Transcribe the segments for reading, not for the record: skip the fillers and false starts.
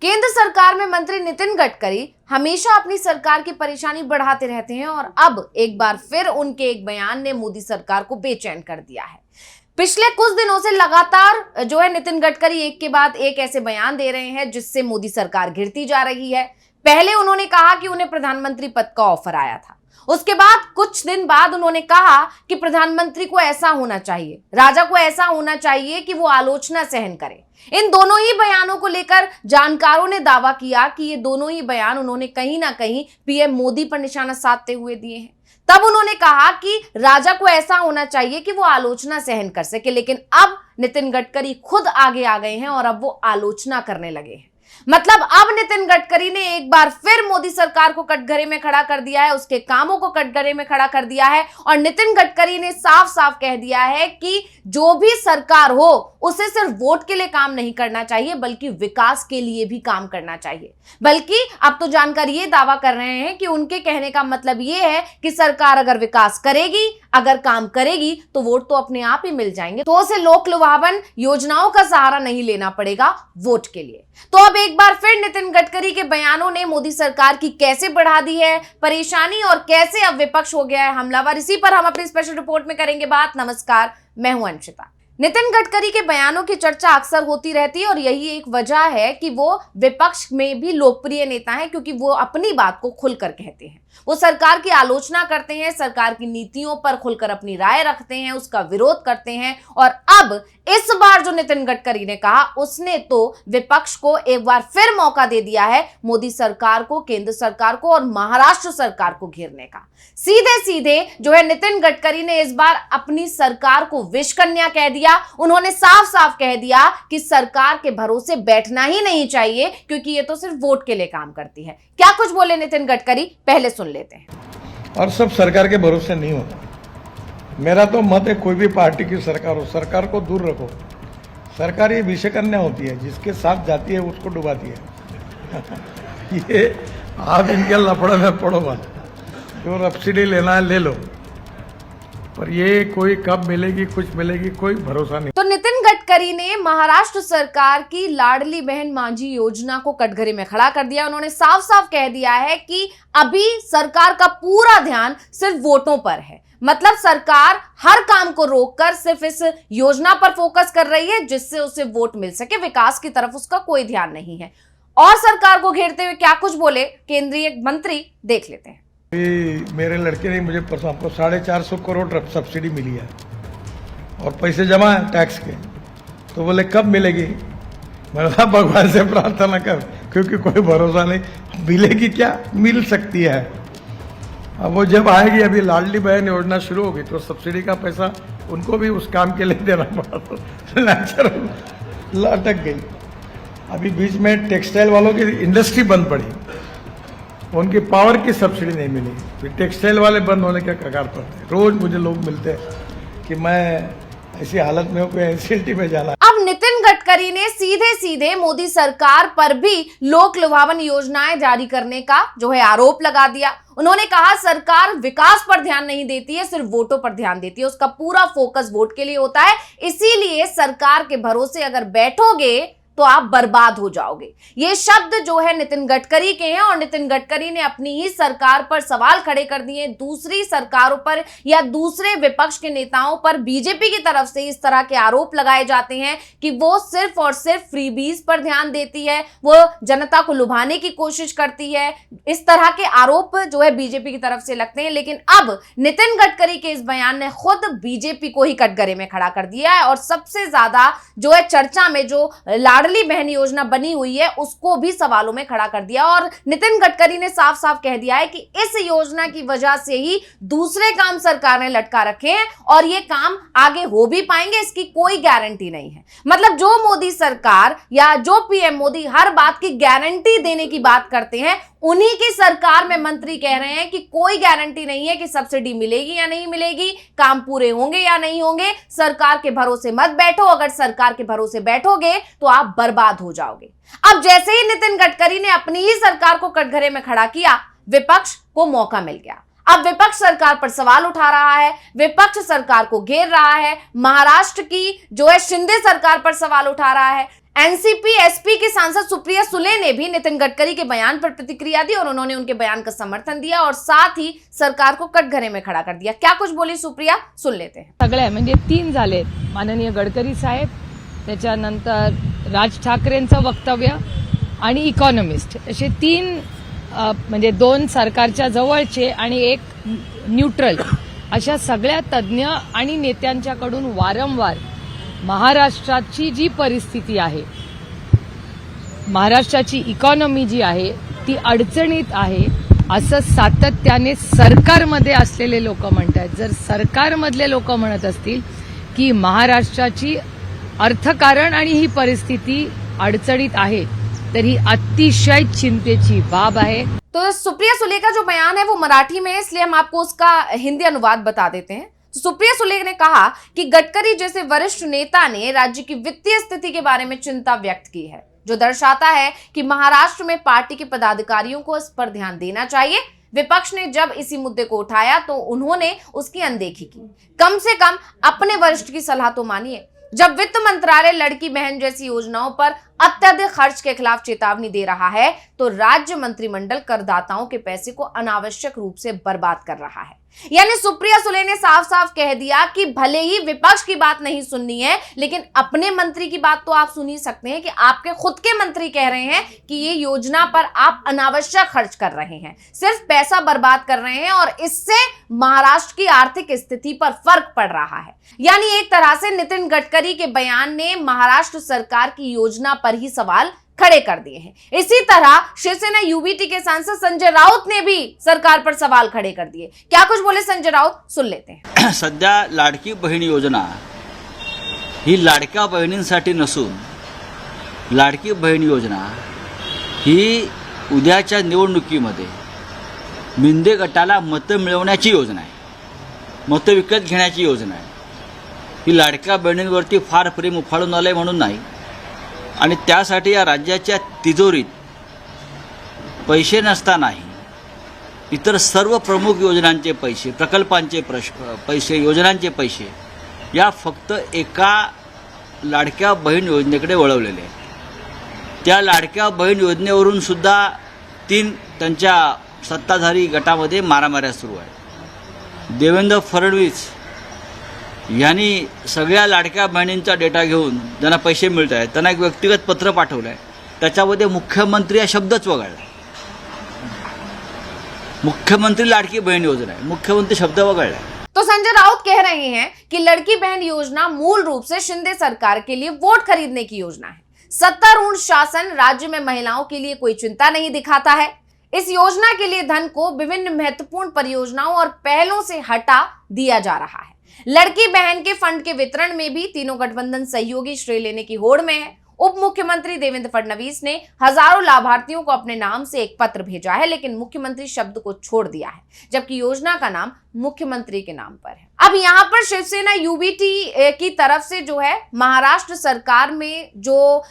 केंद्र सरकार में मंत्री नितिन गडकरी हमेशा अपनी सरकार की परेशानी बढ़ाते रहते हैं और अब एक बार फिर उनके एक बयान ने मोदी सरकार को बेचैन कर दिया है। पिछले कुछ दिनों से लगातार नितिन गडकरी एक के बाद एक ऐसे बयान दे रहे हैं जिससे मोदी सरकार घिरती जा रही है। पहले उन्होंने कहा कि उन्हें प्रधानमंत्री पद का ऑफर आया था, उसके बाद कुछ दिन बाद उन्होंने कहा कि प्रधानमंत्री को ऐसा होना चाहिए, राजा को ऐसा होना चाहिए कि वो आलोचना सहन करे। इन दोनों ही बयानों को लेकर जानकारों ने दावा किया कि ये दोनों ही बयान उन्होंने कहीं ना कहीं पीएम मोदी पर निशाना साधते हुए दिए हैं। तब उन्होंने कहा कि राजा को ऐसा होना चाहिए कि वो आलोचना सहन कर सके, लेकिन अब नितिन गडकरी खुद आगे आ गए हैं और अब वो आलोचना करने लगे हैं। मतलब अब नितिन गडकरी ने एक बार फिर मोदी सरकार को कटघरे में खड़ा कर दिया है, उसके कामों को कटघरे में खड़ा कर दिया है और नितिन गडकरी ने साफ साफ कह दिया है कि जो भी सरकार हो उसे सिर्फ वोट के लिए काम नहीं करना चाहिए बल्कि विकास के लिए भी काम करना चाहिए। बल्कि अब तो जानकर ये दावा कर रहे हैं कि उनके कहने का मतलब ये है कि सरकार अगर विकास करेगी, अगर काम करेगी तो वोट तो अपने आप ही मिल जाएंगे, तो उसे लोक लुभावन योजनाओं का सहारा नहीं लेना पड़ेगा वोट के लिए। तो अब एक बार फिर नितिन गडकरी के बयानों ने मोदी सरकार की कैसे बढ़ा दी है परेशानी और कैसे अब विपक्ष हो गया है हमलावर, इसी पर हम अपनी स्पेशल रिपोर्ट में करेंगे बात। नमस्कार, मैं हूं अंशिता। नितिन गडकरी के बयानों की चर्चा अक्सर होती रहती है और यही एक वजह है कि वो विपक्ष में भी लोकप्रिय नेता हैं, क्योंकि वो अपनी बात को खुलकर कहते हैं। वो सरकार की आलोचना करते हैं, सरकार की नीतियों पर खुलकर अपनी राय रखते हैं, उसका विरोध करते हैं। और अब इस बार जो नितिन गडकरी ने कहा, उसने तो विपक्ष को एक बार फिर मौका दे दिया है मोदी सरकार को, केंद्र सरकार को और महाराष्ट्र सरकार को घेरने का। सीधे सीधे नितिन गडकरी ने इस बार अपनी सरकार को विष कन्या कह दिया। उन्होंने साफ साफ कह दिया कि सरकार के भरोसे बैठना ही नहीं चाहिए क्योंकि ये तो सिर्फ वोट के लिए काम करती है। क्या कुछ बोले नितिन गडकरी, पहले सुन लेते हैं। और सब सरकार के भरोसे नहीं होता। मेरा तो मत है, कोई भी पार्टी की सरकार हो, सरकार को दूर रखो। सरकार ये विषय कन्या होती है, जिसके साथ जाती है उसको डुबाती है। ये आप इनके लफड़े में पड़ो मत, जो सब्सिडी लेना है ले लो, पर ये कोई कब मिलेगी, कुछ मिलेगी, कोई भरोसा नहीं। तो नितिन गडकरी ने महाराष्ट्र सरकार की लाडली बहन मांझी योजना को कटघरे में खड़ा कर दिया। उन्होंने साफ साफ कह दिया है कि अभी सरकार का पूरा ध्यान सिर्फ वोटों पर है। मतलब सरकार हर काम को रोककर सिर्फ इस योजना पर फोकस कर रही है जिससे उसे वोट मिल सके, विकास की तरफ उसका कोई ध्यान नहीं है। और सरकार को घेरते हुए क्या कुछ बोले केंद्रीय मंत्री, देख लेते हैं। मेरे लड़के ने मुझे परसों, आपको 450 करोड़ सब्सिडी मिली है और पैसे जमा है टैक्स के, तो बोले कब मिलेगी। मैंने कहा भगवान से प्रार्थना कर, क्योंकि कोई भरोसा नहीं, मिलेगी क्या, मिल सकती है। अब वो जब आएगी, अभी लाडली बहन योजना शुरू होगी तो सब्सिडी का पैसा उनको भी उस काम के लिए देना पड़ा, तो लटक गई। अभी बीच में टेक्सटाइल वालों की इंडस्ट्री बंद पड़ी, उनकी पावर की सब्सिडी नहीं मिली, फिर टेक्सटाइल वाले बंद होने के कगार पर थे। रोज मुझे लोग मिलते हैं कि मैं ऐसी हालत में हूँ, कोई एनसीएलटी में जाना। अब नितिन गडकरी ने सीधे सीधे मोदी सरकार पर भी लोक लुभावन योजनाएं जारी करने का आरोप लगा दिया। उन्होंने कहा सरकार विकास पर ध्यान नहीं देती है, सिर्फ वोटों पर ध्यान देती है, उसका पूरा फोकस वोट के लिए होता है, इसीलिए सरकार के भरोसे अगर बैठोगे तो आप बर्बाद हो जाओगे। ये शब्द नितिन गडकरी के हैं और नितिन गडकरी ने अपनी ही सरकार पर सवाल खड़े कर दिए। दूसरी सरकारों पर या दूसरे विपक्ष के नेताओं पर बीजेपी की तरफ से इस तरह के आरोप लगाए जाते हैं कि वो सिर्फ और सिर्फ फ्रीबीज पर ध्यान देती है, वो जनता को लुभाने की कोशिश करती है। इस तरह के आरोप बीजेपी की तरफ से लगते हैं। लेकिन अब नितिन गडकरी के इस बयान ने खुद बीजेपी को ही कटघरे में खड़ा कर दिया है और सबसे ज्यादा चर्चा में लाडली बहन योजना बनी हुई है उसको भी सवालों में खड़ा कर दिया। और नितिन गडकरी ने साफ साफ कह दिया है कि इस योजना की वजह से ही दूसरे काम सरकार ने लटका रखे हैं और ये काम आगे हो भी पाएंगे, इसकी कोई गारंटी नहीं है। मतलब जो मोदी सरकार या जो पीएम मोदी हर बात की गारंटी देने की बात करते हैं, उन्हीं की सरकार में मंत्री कह रहे हैं कि कोई गारंटी नहीं है कि सब्सिडी मिलेगी या नहीं मिलेगी, काम पूरे होंगे या नहीं होंगे। सरकार के भरोसे मत बैठो, अगर सरकार के भरोसे बैठोगे तो आप बर्बाद हो जाओगे। अब जैसे ही नितिन गडकरी ने अपनी ही सरकार को कटघरे में खड़ा किया, विपक्ष को मौका मिल गया। अब विपक्ष सरकार पर सवाल उठा रहा है, विपक्ष सरकार को घेर रहा है, महाराष्ट्र की शिंदे सरकार पर सवाल उठा रहा है। एनसीपी एसपी की सांसद सुप्रिया सुले ने भी नितिन गडकरी के बयान पर प्रतिक्रिया दी और उन्होंने उनके बयान का समर्थन दिया और साथ ही सरकार को कटघरे में खड़ा कर दिया। क्या कुछ बोली सुप्रिया, सुन लेते हैं। सगळे म्हणजे 3 झाले, माननीय गडकरी साहेब, त्याच्यानंतर राज ठाकरेंचं वक्तव्य आणि इकॉनॉमिस्ट, असे 3 म्हणजे 2 सरकारच्या जवळचे आणि 1 न्यूट्रल, अशा सगळ्या तज्ज्ञ आणि नेत्यांच्याकडून वारंवार महाराष्ट्राची जी परिस्थिती आहे, महाराष्ट्राची इकॉनॉमी जी आहे ती अडचणीत आहे असं सातत्याने सरकारमध्ये असलेले लोक म्हणतात। जर सरकारमधले लोक म्हणत असतील की महाराष्ट्राची अर्थकारण आणि ही परिस्थिती अडचणीत आहे तर ही अतिशय चिंतेची बाब आहे। तो सुप्रिया सुले का जो बयान है वो मराठी में है, इसलिए हम आपको उसका हिंदी अनुवाद बता देते हैं। तो सुप्रिया सुले ने कहा कि गडकरी जैसे वरिष्ठ नेता ने राज्य की वित्तीय स्थिति के बारे में चिंता व्यक्त की है, जो दर्शाता है कि महाराष्ट्र में पार्टी के पदाधिकारियों को इस पर ध्यान देना चाहिए। विपक्ष ने जब इसी मुद्दे को उठाया तो उन्होंने उसकी अनदेखी की। कम से कम अपने वरिष्ठ की सलाह तो मानिए। जब वित्त मंत्रालय लड़की बहन जैसी योजनाओं पर अत्यधिक खर्च के खिलाफ चेतावनी दे रहा है तो राज्य मंत्रिमंडल करदाताओं के पैसे को अनावश्यक रूप से बर्बाद कर रहा है। यानी सुप्रिया सुले ने साफ साफ कह दिया कि भले ही विपक्ष की बात नहीं सुननी है, लेकिन अपने मंत्री की बात तो आप सुन ही सकते हैं कि आपके खुद के मंत्री कह रहे हैं कि ये योजना पर आप अनावश्यक खर्च कर रहे हैं, सिर्फ पैसा बर्बाद कर रहे हैं और इससे महाराष्ट्र की आर्थिक स्थिति पर फर्क पड़ रहा है। यानी एक तरह से नितिन गडकरी के बयान ने महाराष्ट्र सरकार की योजना पर ही सवाल खड़े कर दिए हैं। इसी तरह शिवसेना यूबीटी के सांसद संजय राउत ने भी सरकार पर सवाल खड़े कर दिए। क्या कुछ बोले संजय राउत, सुन लेते हैं। सध्या लाडकी बहीण योजना ही लाडक्या बहिणींसाठी नसून लाडकी बहीण योजना ही उद्याच्या निवडणुकीमध्ये मिंदे गटाला मतं मिळवण्याची योजना आहे, मतं विकत घेण्याची योजना आहे। ही लाडक्या बहिणींवरती फार प्रेम उफाळून आलंय म्हणून नाही, आणि त्यासाठी या राज्याच्या तिजोरीत पैसे नसतानाही इतर सर्व प्रमुख योजनांचे पैसे, प्रकल्पांचे पैसे, योजनांचे पैसे या फक्त एका लाडक्या बहीण योजनेकडे वळवलेले आहेत। त्या लाडक्या बहीण योजनेवरून सुद्धा 3 त्यांच्या सत्ताधारी गटामध्ये मारामाऱ्या सुरू आहेत। देवेंद्र फडणवीस यांनी सगळ्या लाडक्या बहिणींचा डेटा घेऊन ज्यांना पैसे मिळत आहेत त्यांना एक व्यक्तिगत पत्र पाठवलं आहे, त्याच्यामध्ये मुख्यमंत्री हा शब्दच वगळला। मुख्यमंत्री लाडकी बहन योजना है, मुख्यमंत्री शब्द वगळला। तो संजय राउत कह रहे हैं कि लड़की बहन योजना मूल रूप से शिंदे सरकार के लिए वोट खरीदने की योजना है। सत्तारूढ़ शासन राज्य में महिलाओं के लिए कोई चिंता नहीं दिखाता है। इस योजना के लिए धन को विभिन्न महत्वपूर्ण परियोजनाओं और पहलों से हटा दिया जा रहा है। लड़की बहन के फंड के वितरण में भी तीनों गठबंधन सहयोगी श्रेय लेने की होड़ में है। उप मुख्यमंत्री देवेंद्र फडणवीस ने हजारों लाभार्थियों को अपने नाम से एक पत्र भेजा है, लेकिन मुख्यमंत्री शब्द को छोड़ दिया है, जबकि योजना का नाम मुख्यमंत्री के नाम पर है। अब यहाँ पर शिवसेना यूबीटी की तरफ से जो है महाराष्ट्र सरकार में जो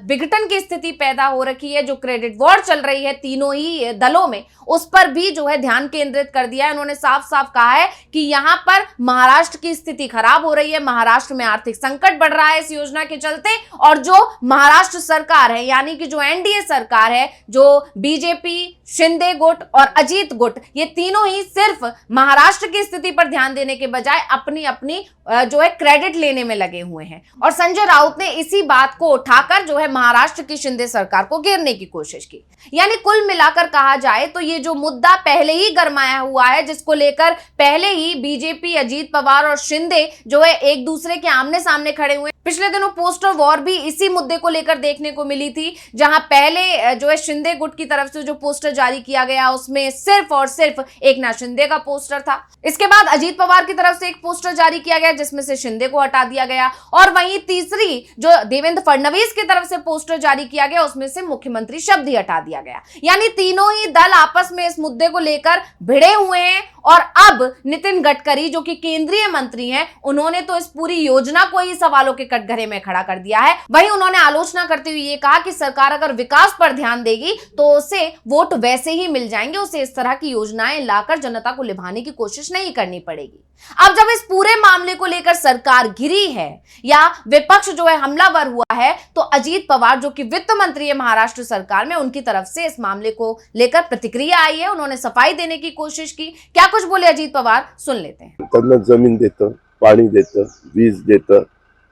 विघटन की स्थिति पैदा हो रखी है, जो क्रेडिट वॉर चल रही है तीनों ही दलों में, उस पर भी जो है ध्यान केंद्रित कर दिया है। उन्होंने साफ साफ कहा है कि यहाँ पर महाराष्ट्र की स्थिति खराब हो रही है, महाराष्ट्र में आर्थिक संकट बढ़ रहा है इस योजना के चलते, और जो महाराष्ट्र सरकार है यानी कि जो एनडीए सरकार है, जो बीजेपी, शिंदे गुट और अजीत गुट, ये तीनों ही सिर्फ महाराष्ट्र की स्थिति पर ध्यान देने के बजाय अपनी अपनी जो है क्रेडिट लेने में लगे हुए हैं। और संजय राउत ने इसी बात को उठाकर जो है महाराष्ट्र की शिंदे सरकार को घेरने की कोशिश की। यानी कुल मिलाकर कहा जाए तो ये जो मुद्दा पहले ही गरमाया हुआ है, जिसको लेकर पहले ही बीजेपी, अजीत पवार और शिंदे जो है एक दूसरे के आमने सामने खड़े हुए। पिछले दिनों पोस्टर वॉर भी इसी मुद्दे को लेकर देखने को मिली थी, जहां पहले जो है शिंदे गुट की तरफ से जो पोस्टर जारी किया गया उसमें सिर्फ और सिर्फ एकनाथ शिंदे का पोस्टर था। इसके बाद अजीत पवार की तरफ से एक पोस्टर जारी किया गया जिसमें से शिंदे को हटा दिया गया, और वहीं तीसरी जो देवेंद्र फडणवीस की तरफ से पोस्टर जारी किया गया उसमें से मुख्यमंत्री शब्द ही हटा दिया गया। यानी तीनों ही दल आपस में इस मुद्दे को लेकर भिड़े हुए हैं और अब नितिन गडकरी जो कि केंद्रीय मंत्री हैं, उन्होंने तो इस पूरी योजना को ही सवालों के कटघरे में खड़ा कर दिया है। वहीं उन्होंने आलोचना करते हुए ये कहा कि सरकार अगर विकास पर ध्यान देगी तो उसे वोट वैसे ही मिल जाएंगे, उसे इस तरह की योजनाएं लाकर जनता को लुभाने की कोशिश नहीं करनी पड़ेगी। अब जब इस पूरे मामले को लेकर सरकार घिरी है या विपक्ष जो है हमलावर हुआ है, तो अजीत पवार जो कि वित्त मंत्री है महाराष्ट्र सरकार में, उनकी तरफ से इस मामले को लेकर प्रतिक्रिया आई है। उन्होंने सफाई देने की कोशिश की। क्या कुछ बोले अजीत पवार, सुन लेते हैं। त्यांना जमीन देतं, पाणी देतं, वीज देतं,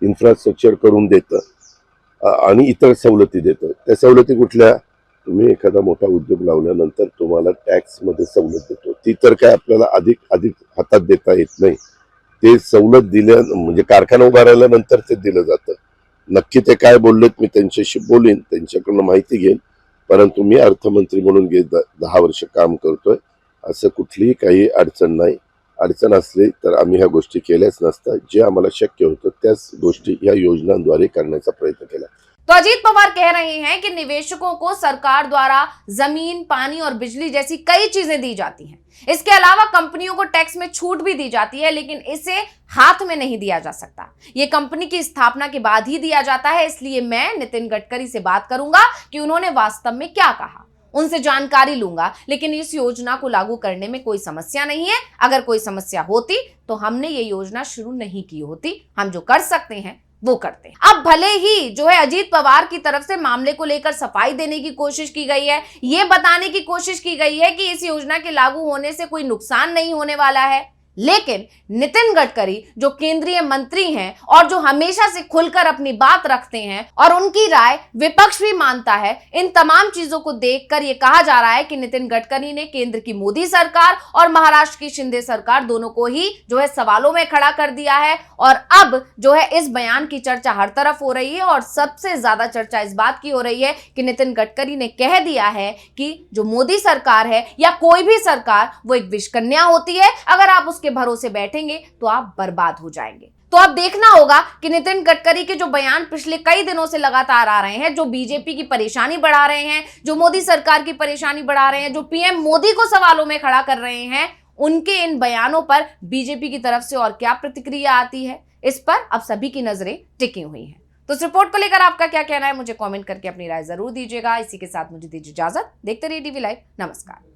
इन्फ्रास्ट्रक्चर करून देतं आणि इतर सवलती देतं। त्या सवलती कुठल्या? तुम्ही एखादा मोठा उद्योग लावल्यानंतर तुम्हाला टॅक्समध्ये सवलत देतो, ती तर काय आपल्याला अधिक हातात देता येत नाही। ते सवलत दिल्या म्हणजे कारखाना उभारल्यानंतर ते दिलं जातं। नक्की ते काय बोललेत मी त्यांच्याशी बोलीन, त्यांच्याकडून माहिती घेईन, परंतु मी अर्थमंत्री म्हणून 10 वर्ष काम करतोय, असं कुठलीही काही अडचण नाही। अडचण असली तर आम्ही ह्या गोष्टी केल्याच नसतात। जे आम्हाला शक्य होतं त्याच गोष्टी या योजनांद्वारे करण्याचा प्रयत्न केला। तो अजीत पवार कह रहे हैं कि निवेशकों को सरकार द्वारा जमीन, पानी और बिजली जैसी कई चीजें दी जाती हैं। इसके अलावा कंपनियों को टैक्स में छूट भी दी जाती है, लेकिन इसे हाथ में नहीं दिया जा सकता। ये कंपनी की स्थापना के बाद ही दिया जाता है। इसलिए मैं नितिन गडकरी से बात करूंगा कि उन्होंने वास्तव में क्या कहा, उनसे जानकारी लूंगा। लेकिन इस योजना को लागू करने में कोई समस्या नहीं है। अगर कोई समस्या होती तो हमने ये योजना शुरू नहीं की होती। हम जो कर सकते हैं वो करते हैं। अब भले ही जो है अजीत पवार की तरफ से मामले को लेकर सफाई देने की कोशिश की गई है, ये बताने की कोशिश की गई है कि इस योजना के लागू होने से कोई नुकसान नहीं होने वाला है, लेकिन नितिन गडकरी जो केंद्रीय मंत्री हैं और जो हमेशा से खुलकर अपनी बात रखते हैं और उनकी राय विपक्ष भी मानता है, इन तमाम चीजों को देखकर यह कहा जा रहा है कि नितिन गडकरी ने केंद्र की मोदी सरकार और महाराष्ट्र की शिंदे सरकार दोनों को ही जो है सवालों में खड़ा कर दिया है। और अब जो है इस बयान की चर्चा हर तरफ हो रही है और सबसे ज्यादा चर्चा इस बात की हो रही है कि नितिन गडकरी ने कह दिया है कि जो मोदी सरकार है या कोई भी सरकार वो एक विषकन्या होती है, अगर आप उसके भरोसे बैठेंगे तो आप बर्बाद हो जाएंगे। तो अब देखना होगा कि नितिन गडकरी के जो बयान पिछले कई दिनों से लगातार आ रहे हैं, जो बीजेपी की परेशानी बढ़ा रहे हैं, जो मोदी सरकार की परेशानी बढ़ा रहे हैं, जो पीएम मोदी को सवालों में खड़ा कर रहे हैं, उनके इन बयानों पर बीजेपी की तरफ से और क्या प्रतिक्रिया आती है, इस पर अब सभी की नजरें टिकी हुई हैं। तो इस रिपोर्ट को लेकर आपका क्या कहना है, मुझे कमेंट करके अपनी राय जरूर दीजिएगा। इसी के साथ मुझे दीजिए इजाजत। देखते रहिए टीवी लाइव। नमस्कार।